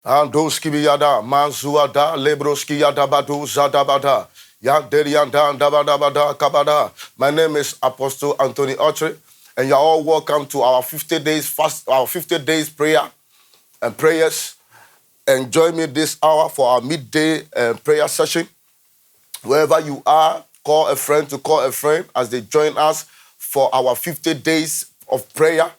Andoski yada, manzuada, lebroski yada badu zadabada, yanderianda dabadabada kabada. My name is Apostle Anthony Autry, and you're all welcome to our 50 days fast, our 50 days prayer and prayers. And join me this hour for our midday prayer session. Wherever you are, call a friend to call a friend as they join us for our 50 days of prayer.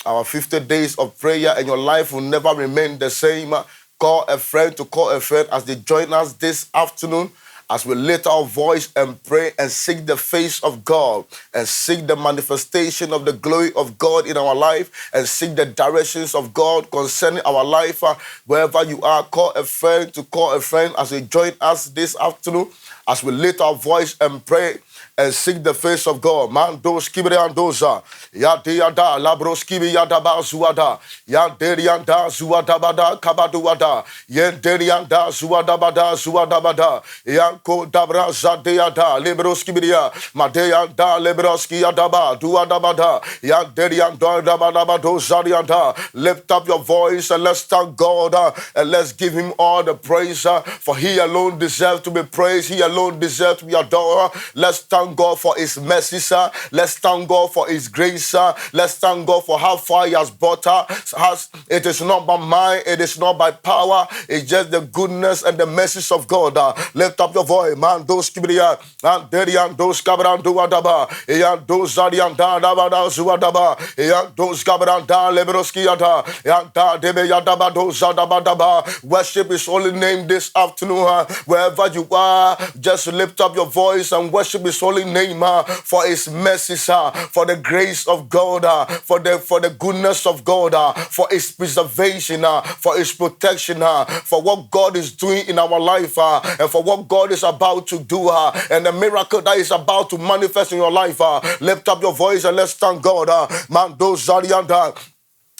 Our 50 days of prayer, and your life will never remain the same. Call a friend to call a friend as they join us this afternoon as we lift our voice and pray and seek the face of God and seek the manifestation of the glory of God in our life and seek the directions of God concerning our life. Wherever you are, call a friend to call a friend as they join us this afternoon as we lift our voice and pray and seek the face of God. Mandos kibriandoza, yadiada, labros kibiyadaba zuada, yanderianda zuadabada kabaduada, yenderianda zuadabada zuadabada, yanko dabra zadeada, libros kibiria, madeanda libros kiyadaba, duadabada, yanderianda dabadabado zadianda. Lift up your voice and let's thank God and let's give him all the praise for he alone deserves to be praised. He alone deserves to be adored. Let's thank God for his mercy, sir. Let's thank God for his grace, sir. Let's thank God for how far he has brought us. It is not by might, it is not by power, it's just the goodness and the mercies of God. Lift up your voice, man. Those kibria, and derian, those cabran duadaba, and those zadian da zuadaba, and those cabran da lebroskiata, and da debeyadaba, those zadabadaba. Worship his holy name this afternoon. Wherever you are, just lift up your voice and worship his holy name for his mercy, for the grace of God, for the goodness of God, for his preservation, for his protection, for what God is doing in our life, and for what God is about to do, and the miracle that is about to manifest in your life. Lift up your voice and let's thank God. Mando Zarianda.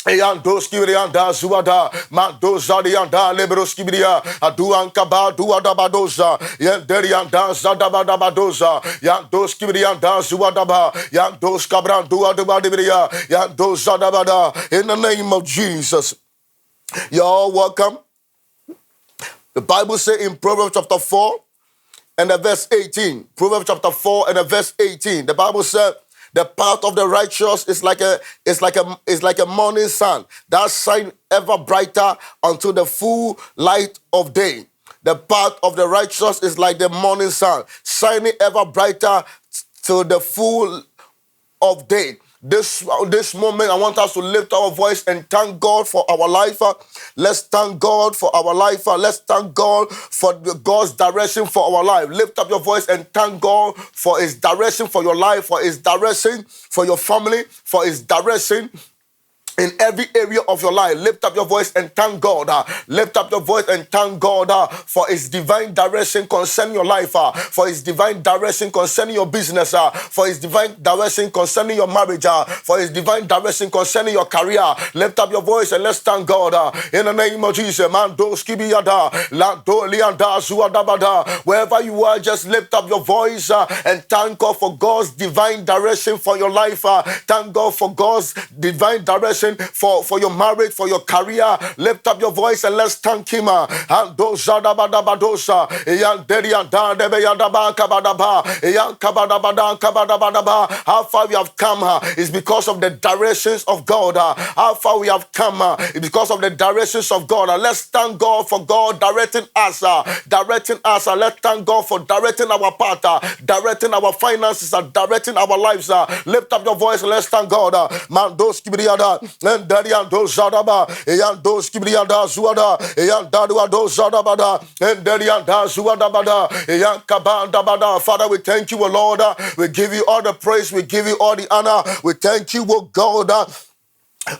Eyandos kibirianda zuada, mandos zadianda lebros kibiria, aduan kaba duada badoza, yenderianda zadabada badoza, yandos kibirianda zuadaba, yandos kabran duada badibiria, yandos zadabada. In the name of Jesus, you're all welcome. The Bible says in Proverbs chapter 4 and the verse 18, Proverbs chapter 4 and the verse 18, the Bible said, the path of the righteous is like a morning sun that shines ever brighter until the full light of day. The path of the righteous is like the morning sun, shining ever brighter till the full of day. This moment, I want us to lift our voice and thank God for our life. Let's thank God for our life. Let's thank God for God's direction for our life. Lift up your voice and thank God for his direction for your life, for his direction for your family, for his direction in every area of your life. Lift up your voice and thank God. Lift up your voice and thank God for his divine direction concerning your life, for his divine direction concerning your business, for his divine direction concerning your marriage, for his divine direction concerning your career. Lift up your voice and let's thank God in the name of Jesus. Mando skibiyada, lando lianda zuadabada. Wherever you are, just lift up your voice and thank God for God's divine direction for your life. Thank God for God's divine direction for your marriage, for your career. Lift up your voice and let's thank him. How far we have come is because of the directions of God. How far we have come is because of the directions of God. Let's thank God for God directing us. Let's thank God for directing our path, directing our finances, directing our lives. Lift up your voice and let's thank God. Mandos kibriada. Endariando Zadaba, Eyandos Kibrianda Zuada, Eyandaduado Zadabada, Endarianda Zuadabada, Eyankabandabada. Father, we thank you, O Lord. We give you all the praise, we give you all the honor. We thank you, O God,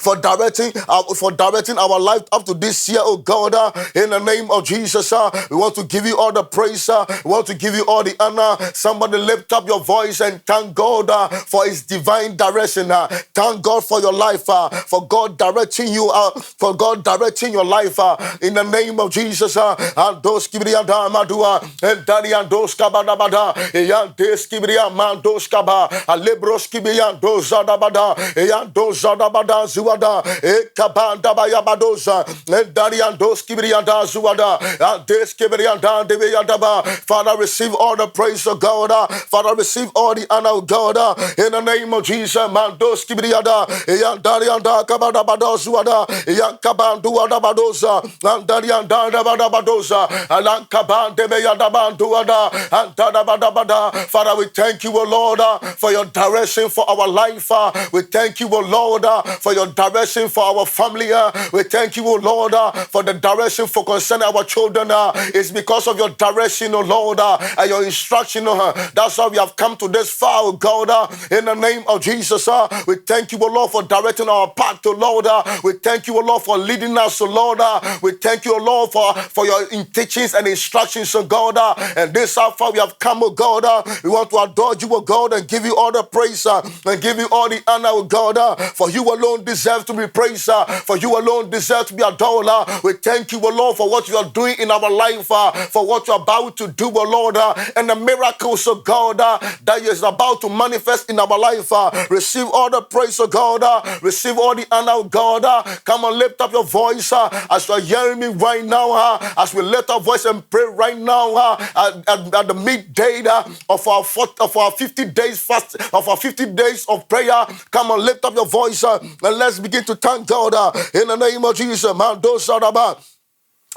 for directing our life up to this year, oh God, in the name of Jesus. We want to give you all the praise. We want to give you all the honor. Somebody lift up your voice and thank God for his divine direction. Thank God for your life, for God directing you, for God directing your life in the name of Jesus. And those kibrianda madua and daniandos kabadabada, eyandes kibria mandos kaba, alebros kibriandos zadabada, eyandos zadabada. zuada, ekabanda bayabadoza, endariandos kibrianda zuada, ades kibrianda debeyadaba. Father, receive all the praise of God. Father, receive all the honor of God. In the name of Jesus, mandos kibrianda, eyandarianda kabada badozuada, eyankabandu adabadoza, andarianda dabadabadoza, alankabande beyadabanduada, andadabadabada. Father, we thank you, O Lord, for your direction for our life. We thank you, O Lord, for your direction for our family. We thank you, O Lord, for the direction for concerning our children. It's because of your direction, O Lord, and your instruction. That's why we have come to this far, O God. In the name of Jesus, we thank you, O Lord, for directing our path, O Lord. We thank you, O Lord, for leading us, O Lord. We thank you, O Lord, for your teachings and instructions, O God. And this how far we have come, O God. We want to adore you, O God, and give you all the praise and give you all the honor, O God. For you alone deserve to be praised. For you alone deserve to be adored. We thank you, O Lord, for what you are doing in our life, for what you are about to do, O Lord, and the miracles, O God, that is about to manifest in our life. Receive all the praise, O God. Receive all the honor, O God. Come on, lift up your voice as you are hearing me right now. As we lift our voice and pray right now at the midday of our 50 days fast, of our 50 days of prayer. Come on, lift up your voice and let's begin to thank God in the name of Jesus. Mando Sadaba.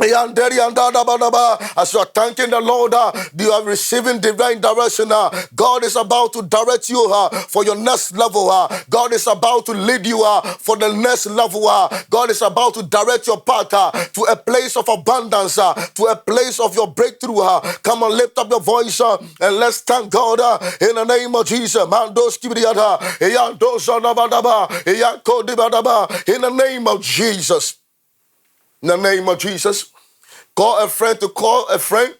As you are thanking the Lord, you are receiving divine direction. God is about to direct you for your next level. God is about to lead you for the next level. God is about to direct your path to a place of abundance, to a place of your breakthrough. Come on, lift up your voice and let's thank God in the name of Jesus. In the name of Jesus. In the name of Jesus, call a friend to call a friend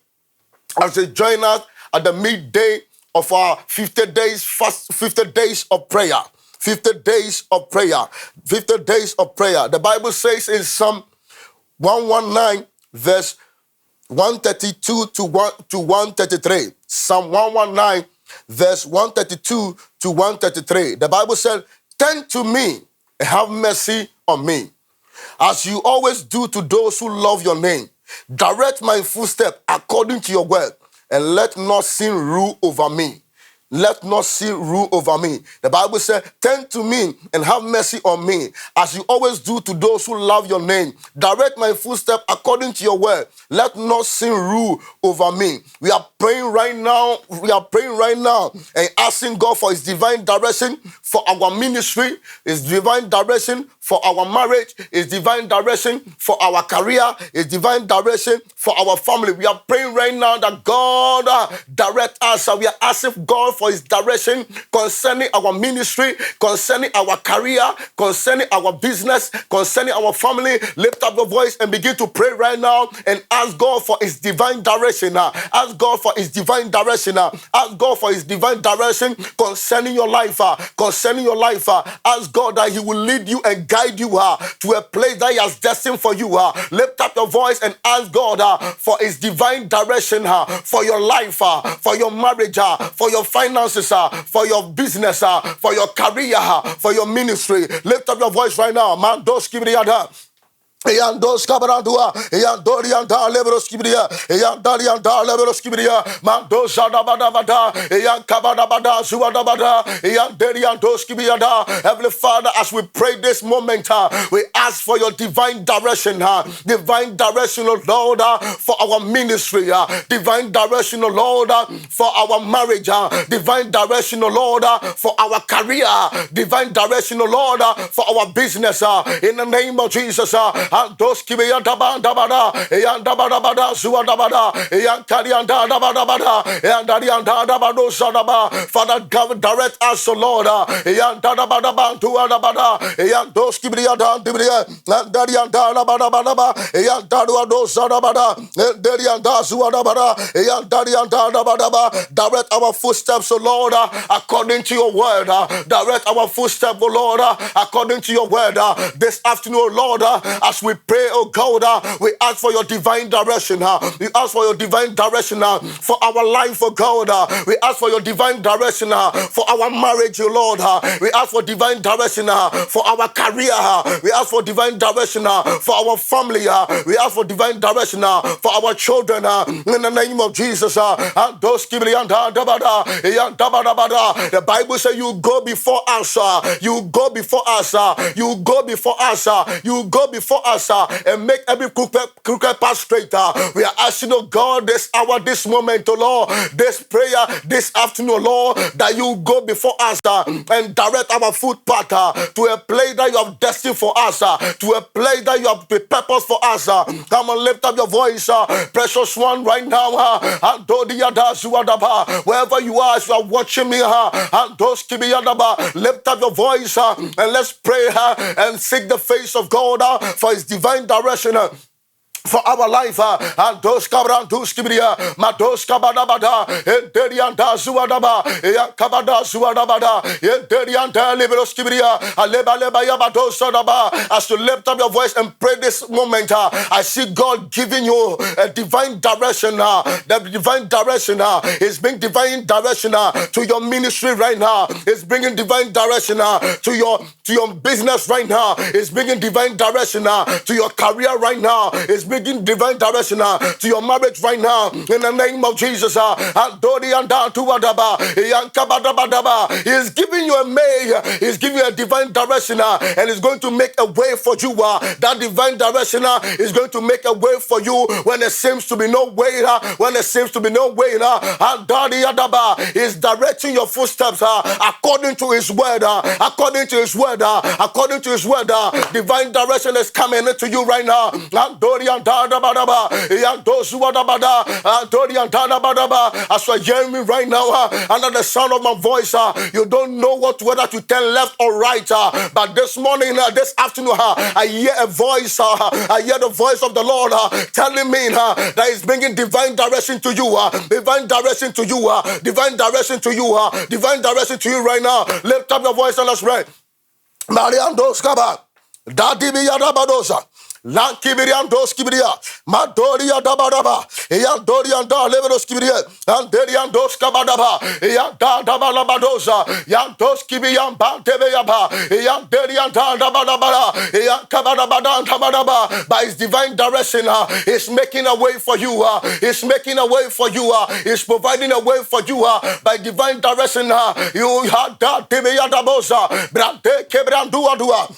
as they join us at the midday of our 50 days fast, 50 days of prayer. 50 days of prayer. 50 days of prayer. The Bible says in Psalm 119, verse 132 to 133. Psalm 119, verse 132 to 133. The Bible said, "Turn to me and have mercy on me, as you always do to those who love your name. Direct my footsteps according to your word, and let not sin rule over me." Let not sin rule over me. The Bible says, "Turn to me and have mercy on me, as you always do to those who love your name. Direct my footsteps according to your word. Let not sin rule over me." We are praying right now. We are praying right now and asking God for his divine direction for our ministry, his divine direction for our marriage, his divine direction for our career, his divine direction for our family. We are praying right now that God direct us. We are asking God for his direction concerning our ministry, concerning our career, concerning our business, concerning our family. Lift up your voice and begin to pray right now and ask God for his divine direction. Ask God for his divine direction. Ask God for his divine direction concerning your life. Concerning your life. Ask God that he will lead you and guide you to a place that he has destined for you. Lift up your voice and ask God for his divine direction for your life, for your marriage, for your finances, for your business, for your career, for your ministry. Lift up your voice right now. Mandos kibriada. Eyandos kabarandua, eyandorianda lebroskibria, eyandarianda lebroskibria, mandos adabadabada, eyankabadabada, zuadabada, eyanderiandos kibriada. Heavenly Father, as we pray this moment, we ask for your divine direction, oh Lord, for our ministry, divine direction, oh Lord, for our marriage, divine direction, oh Lord, for our career, divine direction, oh Lord, for our business, in the name of Jesus. Dos kibeya dabada, eyan dabada, zua dabada, eyan karianda dabada, eyan darianda dabado sadaba. Father, God, direct us, O Lord. Eyan dabada bantua dabada, eyan dos kibeya dabada, darianda dabada, eyan dadua dos dabada, darianda zua dabada, eyan darianda dabada. Direct our footsteps, O Lord, according to your word. Direct our footsteps, O Lord, according to your word. This afternoon, O Lord, as as we pray, oh God, we ask for your divine direction. We ask for your divine direction for our life, oh God. We ask for your divine direction for our marriage, oh Lord. We ask for divine direction for our career. We ask for divine direction for our family. We ask for divine direction for our children. In the name of Jesus. The Bible says you go before us. You go before us. You go before us. You go before us and make every crooked path straight. We are asking, oh God, this hour, this moment, oh Lord, this prayer, this afternoon, oh Lord, that you go before us and direct our footpath to a place that you have destined for us, to a place that you have prepared for us. Come on, lift up your voice, precious one, right now. Wherever you are, as you are watching me, lift up your voice and let's pray and seek the face of God for his divine direction for our life. And those cabrantus kibria, matos kabadabada, enterianta zuadaba, kabada zuadabada, enterianta liberos kibria, aleba leba yabados sadaba. As you lift up your voice and pray this moment, I see God giving you a divine direction. The divine direction is bringing divine direction to your ministry right now. It's bringing divine direction to your business right now. It's bringing divine direction to your career right now. It's bringing divine direction to your marriage right now. In the name of Jesus. He's giving you a He's giving you a divine direction and he's going to make a way for you. That divine direction is going to make a way for you when there seems to be no way. When there seems to be no way. He's directing your footsteps according to his word. According to his word. According to his word. Divine direction is coming into you right now. As you are hearing me right now, under the sound of my voice, you don't know whether to turn left or right. But this morning, this afternoon, I hear a voice. I hear the voice of the Lord telling me that He's bringing divine direction to you. Divine direction to you. Divine direction to you. Divine direction to you right now. Lift up your voice and let's pray. Mariandos Kaba. Daddy Yadabadosa. Lankibirian dos Kibiria, Madoria Dabadaba, Eyan Dorian da Leveros Kibiria, and Derian dos Kabadaba, Eyan da Dabalabadosa, Yan dos Kibian Bantebeaba, Eyan Derian da Dabadabara, Eyan Kabadabada Tabadaba. By his divine direction, he's making a way for you, he's making a way for you, he's providing a way for you, by divine direction, you had that Tibiyadabosa, Brante Kebranduadua.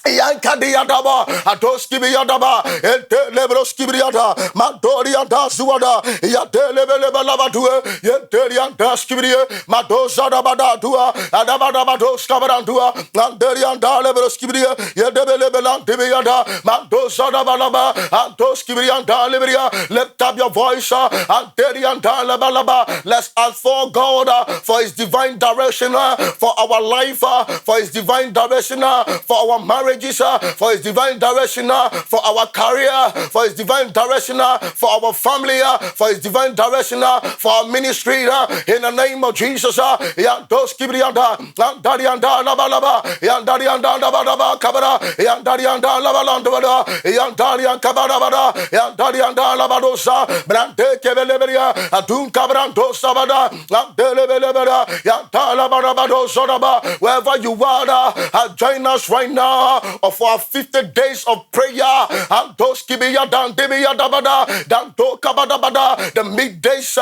Yankadiadaba, Atoskibiadaba, Ente Lebroskibriada, Madorianda Zuada, Yatelebelebelabadua, Yenterianda Skibria, Madozadabada Dua, Adabadabados Cabarandua, Nanderianda Lebroskibria, Yedebelebelantibiada, Madozadabalaba, Antoskibrianda Libria. Lift up your voice, Anterianda Lebalaba. Let's ask for God for his divine direction for our life, for his divine direction for our marriage. For his divine direction for our career, for his divine direction for our family, for his divine direction for our ministry. In the name of Jesus, Yandos Kibrianda, Yandarianda Labalaba, Yandarianda Labalaba Kabara, Yandarianda Labalandabada, Yandarian Kabarabada, Yandarianda Labadosa, Brante Kebeleberia, Adun Cabranto Sabada, Landelebelebera, Yandalabado Sodaba. Wherever you are, join us right now of our 50 days of prayer. And those Kibiya Dan Dibiya Dabada, Dan Do Kabadabada, the middays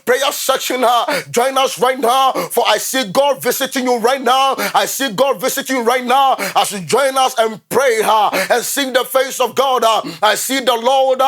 prayer section. Join us right now, for I see God visiting you right now. I see God visiting you right now as you join us and pray and sing the face of God. I see the Lord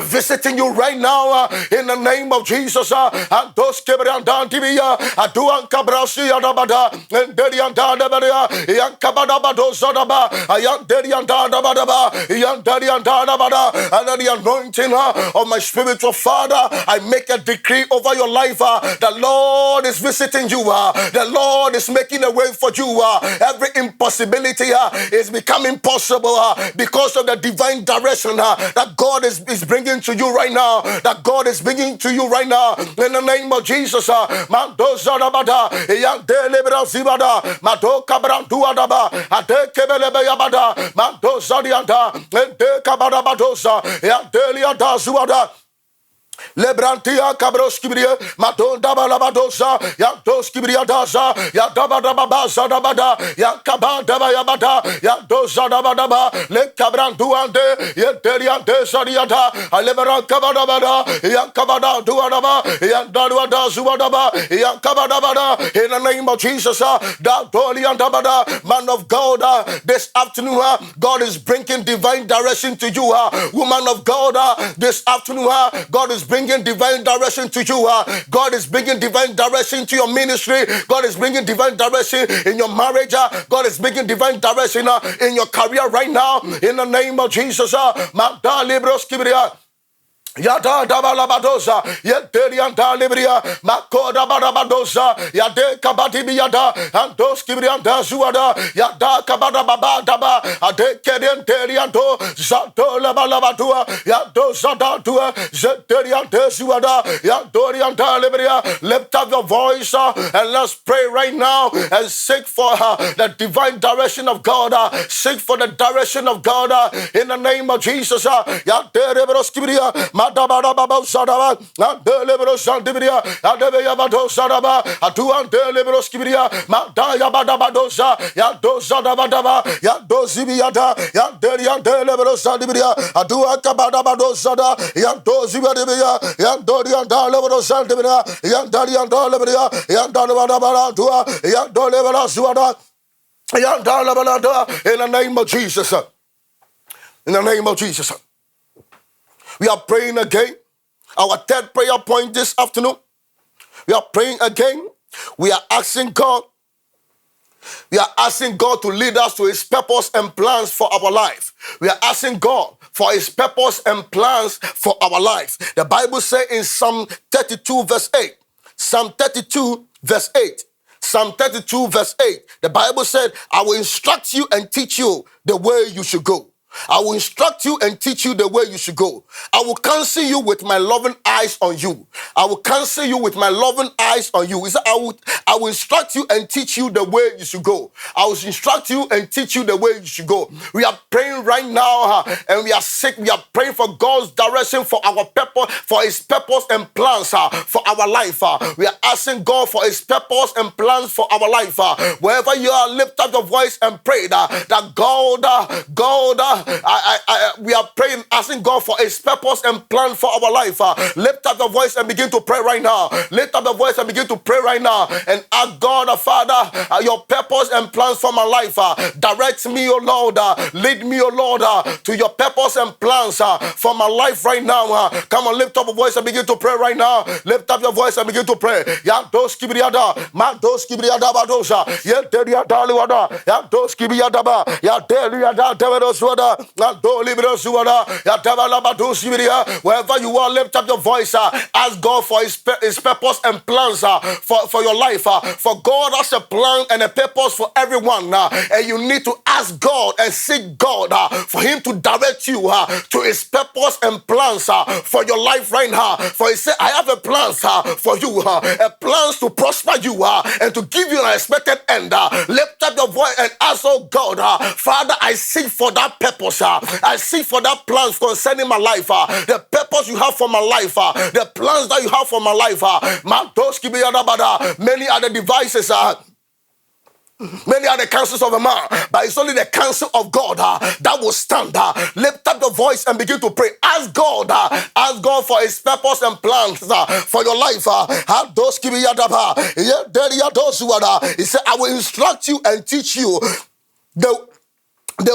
visiting you right now in the name of Jesus. And those Kibriandan Tibia, Aduan Cabrasi Adabada, and Derianda Dabada, Yankabadabado Zadaba, Ayan Derianda Dabadaba, Yan Derianda Dabada, and the anointing of my spiritual father. I make a decree over your life. The Lord is visiting you. The Lord is making a way for you. Every impossibility is becoming possible because of the divine direction that God is bringing bringing to you right now. That God is bringing to you right now. In the name of Jesus. Mando Zadabada. Yande Libra Zibada. Mado Cabrantu Adaba. Ade Kebelebe Yabada. Mando Zadianda. Ende Kabada Badosa. Yandelia Dazuada. Lebrantia cabros kibria, maton dabalabadosa, ya dos kibria daza, ya dabadababaza dabada, ya kabadaba yabada, ya dosa dabadaba, le cabran duande, ya teriante sariata, alebra kabadabada, ya kabada duadaba, ya daduada zuadaba, ya kabadabada, in the name of Jesus, da doliandabada, man of God, this afternoon, God is bringing divine direction to you, woman of God, this afternoon, God is bringing divine direction to you. God is bringing divine direction to your ministry. God is bringing divine direction in your marriage. God is bringing divine direction in your career right now. In the name of Jesus. Manda libros kibria. Yada dabalabadosa, yederianda libria, makoda barabadosa, yade kabadibiada, and those kibrianda zuada, yada kabada babadaba, ade kederiando, zato labalabadua, yado zadatua, zederiante zuada, yadorianda libria. Lift up your voice and let's pray right now and seek for the divine direction of God. Seek for the direction of God in the name of Jesus. Yaderebros kibria. Madabada Baba Sadaba, Delibero Santibria, Adebeya Bado Sadaba, Atuan Delibros Kibria, Madaya Badabadosa, Yado Sadabadaba, Yado Zibiata, Yaderian Delibero Santibria, Atua Kabadabado Sada, Yado Zibadibia, Yandorian Delibero Santibria, Yandarian Delibria, Yandalabadabadua, Yandolebera Suada, Yandalabada, in the name of Jesus. In the name of Jesus. We are praying again. Our third prayer point this afternoon. We are praying again. We are asking God. We are asking God to lead us to his purpose and plans for our life. We are asking God for his purpose and plans for our life. The Bible says in Psalm 32 verse 8. Psalm 32 verse 8. Psalm 32 verse 8. The Bible said, I will instruct you and teach you the way you should go. I will instruct you and teach you the way you should go. I will counsel you with my loving eyes on you. I will counsel you with my loving eyes on you. He said, I will instruct you and teach you the way you should go. I will instruct you and teach you the way you should go. We are praying right now and we are sick. We are praying for God's direction for our purpose, for his purpose and plans for our life. We are asking God for his purpose and plans for our life. Wherever you are, lift up your voice and pray that God, we are praying, asking God for his purpose and plan for our life. Lift up the voice and begin to pray right now. Lift up the voice and begin to pray right now. And ask God, Father, your purpose and plans for my life. Direct me, O Lord. Lead me, O Lord, to your purpose and plans for my life right now. Come on, lift up a voice and begin to pray right now. Lift up your voice and begin to pray. Yandos kibriada, mandos kibriada badosa, yeteriada luada, yandos kibriada ba, yateriada devedoswada. Wherever you are, lift up your voice. Ask God for his purpose and plans for your life. For God has a plan and a purpose for everyone. And you need to ask God and seek God for him to direct you to his purpose and plans for your life right now. For he said, I have a plans for you. A plans to prosper you and to give you an expected end. Lift up your voice and ask, oh God, Father, I seek for that purpose. I seek for that plans concerning my life. The purpose you have for my life. The plans that you have for my life. Many are the devices. Many are the counsels of a man, but it's only the counsel of God that will stand. Lift up the voice and begin to pray. Ask God for his purpose and plans for your life. He said, I will instruct you and teach you the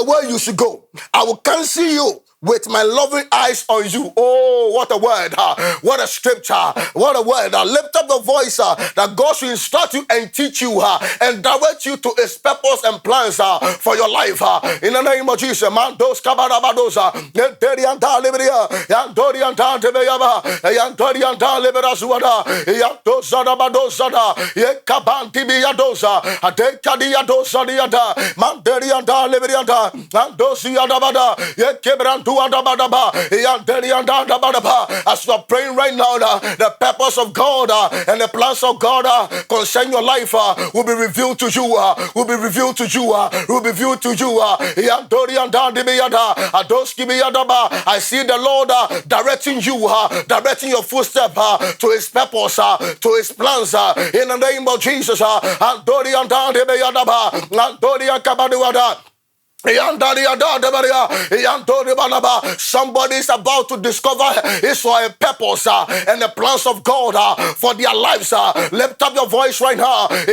way you should go. I will counsel you with my loving eyes on you. Oh, Oh, what a word. What a scripture. What a word. Lift up the voice that God should instruct you and teach you and direct you to his purpose and plans for your life. In the name of Jesus. Mandos kabarabadosa. Yanterianta liberia. Yantorianta tebeyaba. Yantorianta liberasuada. Yantosadabadosa. Yekabanti biadosa. Adekadiadosa diada. Manderianta liberianta. Andosiadabada. Yekebrantuadabadaba. Yanterianta dabadaba. As you are praying right now, the purpose of God and the plans of God concerning your life will be revealed to you. Will be revealed to you. Will be revealed to you. I see the Lord directing you, directing your footsteps to his purpose, to his plans. In the name of Jesus. Somebody is about to discover his or a purpose and the plans of God for their lives. Lift up your voice right now. That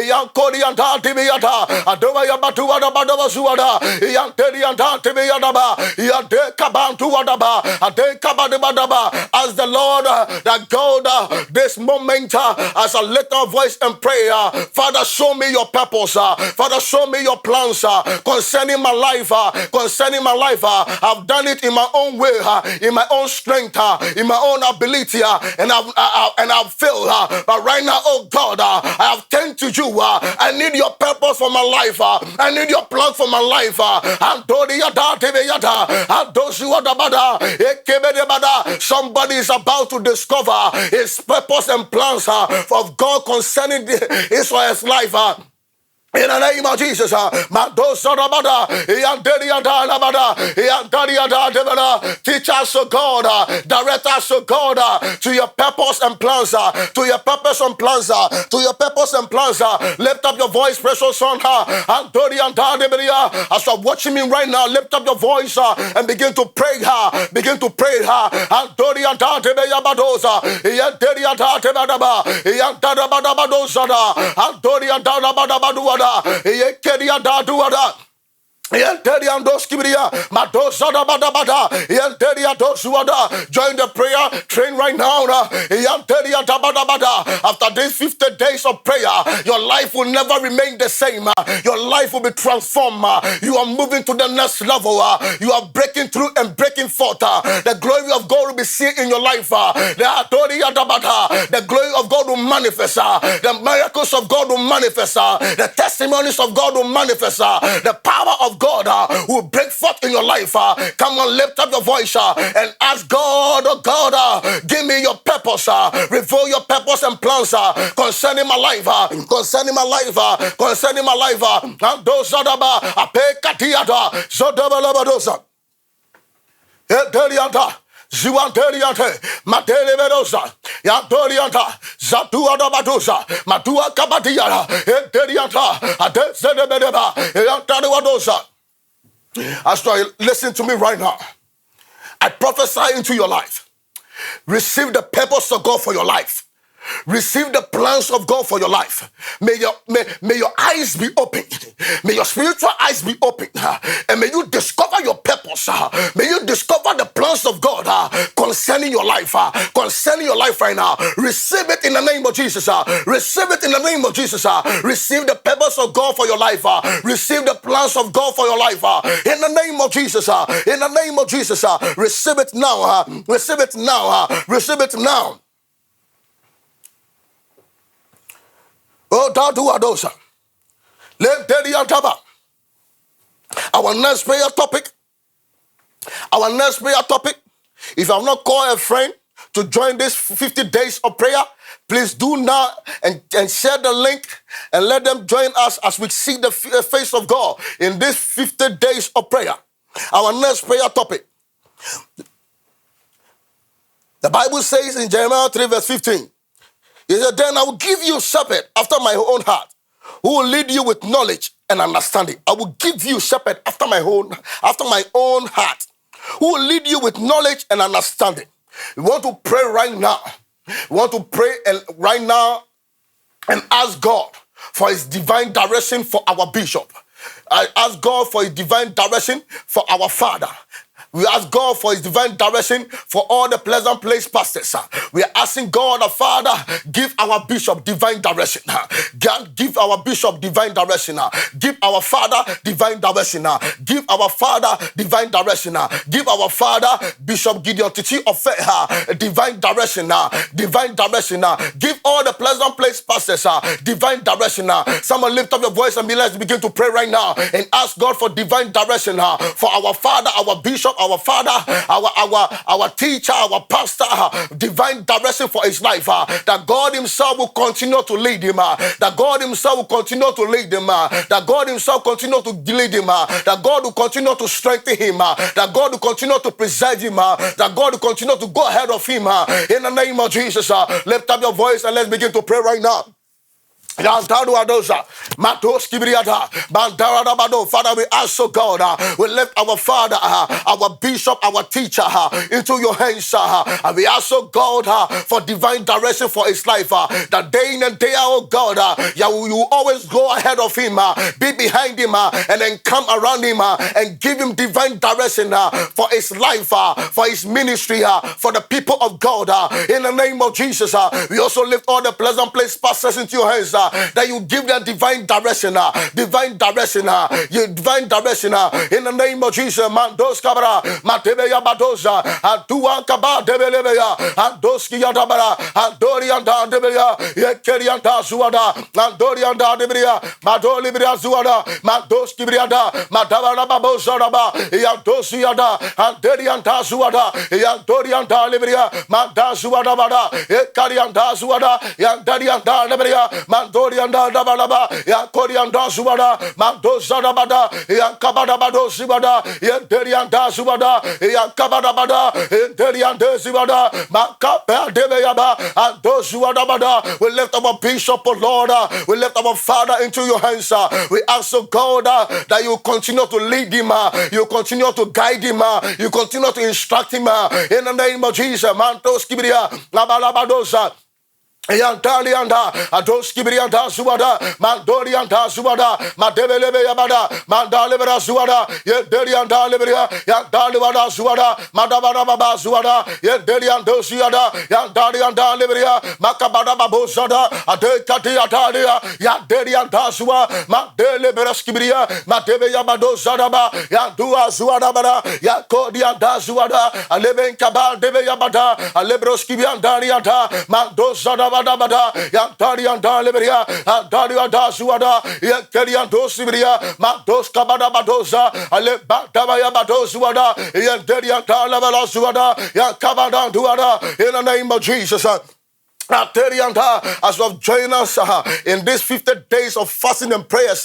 as the Lord that God this moment as a little voice and prayer, Father, show me your purpose. Father, show me your plans concerning my life. Concerning my life, I've done it in my own way, in my own strength, in my own ability, and I've failed. But right now, oh God, I have turned to you. I need your purpose for my life. I need your plan for my life. Somebody is about to discover his purpose and plans of God concerning Israel's life. In the name of Jesus, teach us, O God, direct us, O God, to your purpose and plans, to your purpose and plans, to your purpose and plans. Lift up your voice, precious son. As you're watching me right now, lift up your voice and begin to pray. Begin to pray. Join the prayer train right now. After these 50 days of prayer, your life will never remain the same. Your life will be transformed. You are moving to the next level. You are breaking through and breaking forth. The glory of God will be seen in your life. The glory of God will manifest. The miracles of God will manifest. The testimonies of God will manifest. The power of God will break forth in your life. Come on, lift up your voice and ask God, oh God, give me your purpose. Reveal your purpose and plans concerning my life. Concerning my life. Concerning my life. Ziwanteriante, Mateleverosa, Yantorianta, Zatua Badosa, Matua Cabatiara, Enterianta, Adezedebedeba, Yantaruadosa. As you listen to me right now, I prophesy into your life. Receive the purpose of God for your life. Receive the plans of God for your life. May your eyes be open. May your spiritual eyes be open. And may you discover your purpose. May you discover the plans of God concerning your life. Concerning your life right now. Receive it in the name of Jesus. Receive it in the name of Jesus. Receive the purpose of God for your life. Receive the plans of God for your life. In the name of Jesus. In the name of Jesus. Receive it now. Receive it now. Receive it now. Oh, Dadu Adosa. Let Daddy Antaba. Our next prayer topic. Our next prayer topic. If you have not called a friend to join this 50 days of prayer, please do now and share the link and let them join us as we seek the face of God in this 50 days of prayer. Our next prayer topic. The Bible says in Jeremiah 3 verse 15, he said, then I will give you a shepherd after my own heart, who will lead you with knowledge and understanding. I will give you a shepherd after my own heart, who will lead you with knowledge and understanding. We want to pray right now. We want to pray right now and ask God for his divine direction for our bishop. I ask God for his divine direction for our father. We ask God for his divine direction for all the Pleasant Place pastors. We are asking God, the Father, give our bishop divine direction. God, give our bishop divine direction. Give our father divine direction. Give our father divine direction. Give our father, Bishop Gideon Titi of divine direction. Divine direction. Give all the Pleasant Place pastors divine direction. Someone lift up your voice and let's begin to pray right now and ask God for divine direction for our father, our bishop, our father, our teacher, our pastor, divine direction for his life. That God himself will continue to lead him. That God himself will continue to lead him. That God himself continue to lead him. That God will continue to strengthen him. That God will continue to preserve him. That God will continue to go ahead of him. In the name of Jesus, lift up your voice and let's begin to pray right now. Father, we ask, oh God, we lift our father, our bishop, our teacher into your hands, and we ask, oh God, for divine direction for his life, that day in and day out, oh God, you always go ahead of him, be behind him, and then come around him and give him divine direction for his life, for his ministry, for the people of God. In the name of Jesus, we also lift all the Pleasant Place pastors into your hands, that you give them divine direction, divine direction, divine direction, in the name of Jesus. Mandos kabara, matebeya badoza, atua kaba debelebeya, andoski yadabara, andorianda debeya, yekerianda zuada, andorianda debeya, madolibria zuada, mandoski briada, madabara babozaraba, yandosi yada, anderianda zuada, yandorianda libria, mandazuada bada, ekarianda zuada, yandarianda debeya, mandorianda dabalaba, yakorianda zuada, mandozada bada, yakabada bado zibada, yanderianda zuada, yakabada bada, yanderianda zibada, makapa debeyaba, andozuada bada. We lift our bishop, oh Lord, we lift our father into your hands. We ask, oh God, that you continue to lead him, you continue to guide him, you continue to instruct him, in the name of Jesus. Mantos kibria, labalabadosa. Yantalianda, Adoskibirianda Zuada, Mandorianda Zuada, Madebelebe Yabada, Mandalibera Zuada, Yederianda Liberia, Yandaliwada Zuada, Madabada Baba Zuada, Yederiando Ziada, Yandalianda Liberia, Makabada Babosada, Adekati Atalia, Yanderianda Zua, Madelibera Skibiria, Madebe Yabado Zadaba, Yandua Zuada Bada, Yakodianda Zuada, Aleben Kabal Debe Yabada, Alebroskibiandarianda, Mando Zadaba. Yantarianda Liberia, Antarianda Suada, Yakeriando Sibiria, Matos Kabada Badoza, Alebatabaya Badozuada, Yanterianta Lavela Suada, Yakabada Duada, in the name of Jesus. As of join us in these 50 days of fasting and prayers,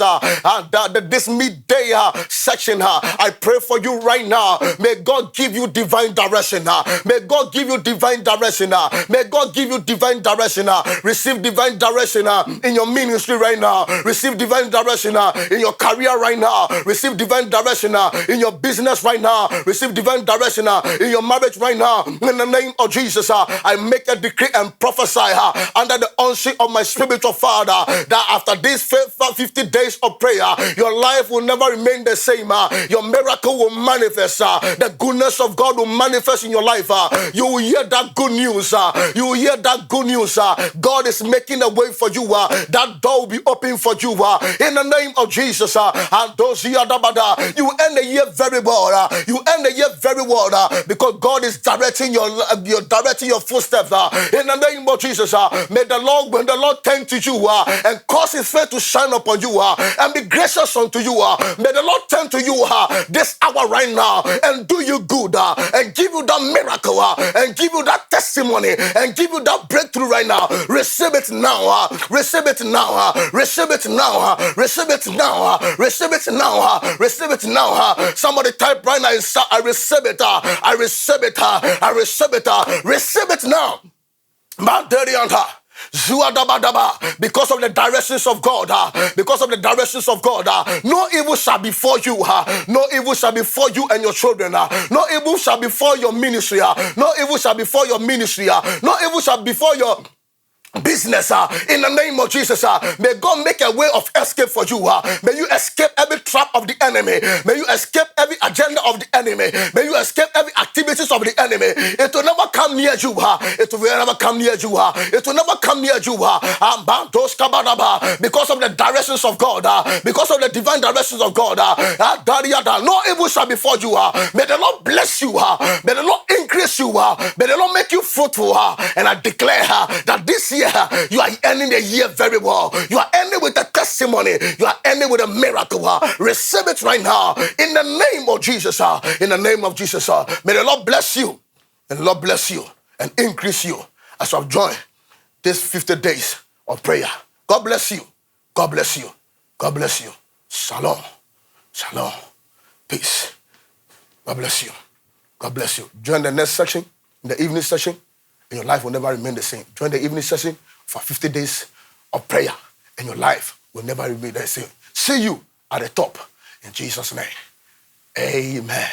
this midday section, I pray for you right now. May God give you divine direction. May God give you divine direction. May God give you divine direction. Receive divine direction in your ministry right now. Receive divine direction in your career right now. Receive divine direction in your business right now. Receive divine direction in your marriage right now. In the name of Jesus, I make a decree and prophesy under the unction of my spiritual father that after these 50 days of prayer, your life will never remain the same. Your miracle will manifest. The goodness of God will manifest in your life. You will hear that good news. You will hear that good news. God is making a way for you. That door will be open for you. In the name of Jesus. And those you end the year very well. You end the year very well because God is directing your footsteps. In the name of Jesus, may the Lord turn to you and cause his face to shine upon you and be gracious unto you. May the Lord turn to you this hour right now and do you good and give you that miracle and give you that testimony and give you that breakthrough right now. Receive it now. Receive it now. Receive it now. Receive it now. Receive it now. Receive it now. Somebody type right now and say, I receive it. I receive it. I receive it. Receive it now. Because of the directions of God, because of the directions of God, no evil shall befall you, no evil shall befall you and your children, no evil shall befall your ministry, no evil shall befall your ministry, no evil shall befall business in the name of Jesus. May God make a way of escape for you. May you escape every trap of the enemy. May you escape every agenda of the enemy. May you escape every activities of the enemy. It will never come near you. It will never come near you. It will never come near you. Because of the directions of God. Because of the divine directions of God. No evil shall befall you. May the Lord bless you. May the Lord increase you. May the Lord make you fruitful. And I declare that this year you are ending the year very well. You are ending with a testimony. You are ending with a miracle. Receive it right now in the name of Jesus. In the name of Jesus. May the Lord bless you. And the Lord bless you and increase you as you have joined these 50 days of prayer. God bless you. God bless you. God bless you. Shalom. Shalom. Peace. God bless you. God bless you. Join the next section, in the evening session, and your life will never remain the same. Join the evening session for 50 days of prayer, and your life will never remain the same. See you at the top in Jesus' name. Amen.